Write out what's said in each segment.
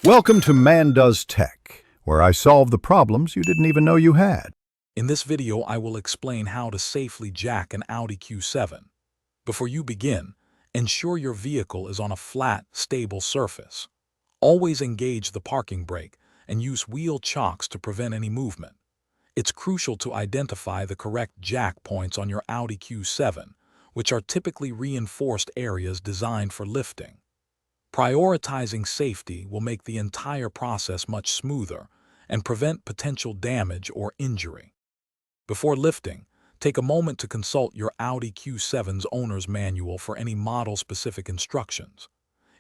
Welcome to Man Does Tech, where I solve the problems you didn't even know you had. In this video, I will explain how to safely jack an Audi Q7. Before you begin, ensure your vehicle is on a flat, stable surface. Always engage the parking brake and use wheel chocks to prevent any movement. It's crucial to identify the correct jack points on your Audi Q7, which are typically reinforced areas designed for lifting. Prioritizing safety will make the entire process much smoother and prevent potential damage or injury. Before lifting, take a moment to consult your Audi Q7's owner's manual for any model-specific instructions.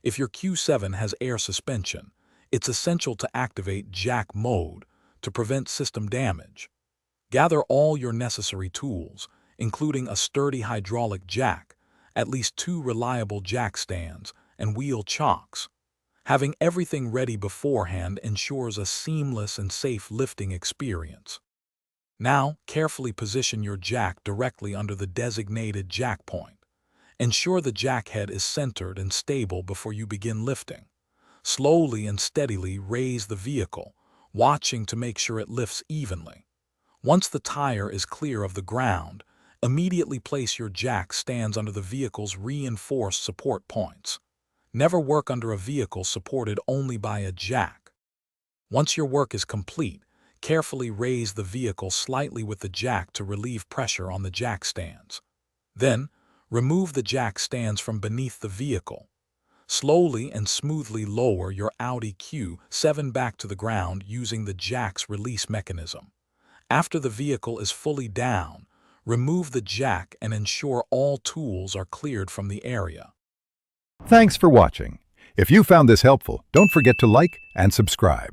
If your Q7 has air suspension, it's essential to activate jack mode to prevent system damage. Gather all your necessary tools, including a sturdy hydraulic jack, at least 2 reliable jack stands, and wheel chocks. Having everything ready beforehand ensures a seamless and safe lifting experience. Now, carefully position your jack directly under the designated jack point. Ensure the jack head is centered and stable before you begin lifting. Slowly and steadily raise the vehicle, watching to make sure it lifts evenly. Once the tire is clear of the ground, immediately place your jack stands under the vehicle's reinforced support points. Never work under a vehicle supported only by a jack. Once your work is complete, carefully raise the vehicle slightly with the jack to relieve pressure on the jack stands. Then, remove the jack stands from beneath the vehicle. Slowly and smoothly lower your Audi Q7 back to the ground using the jack's release mechanism. After the vehicle is fully down, remove the jack and ensure all tools are cleared from the area. Thanks for watching. If you found this helpful, don't forget to like and subscribe.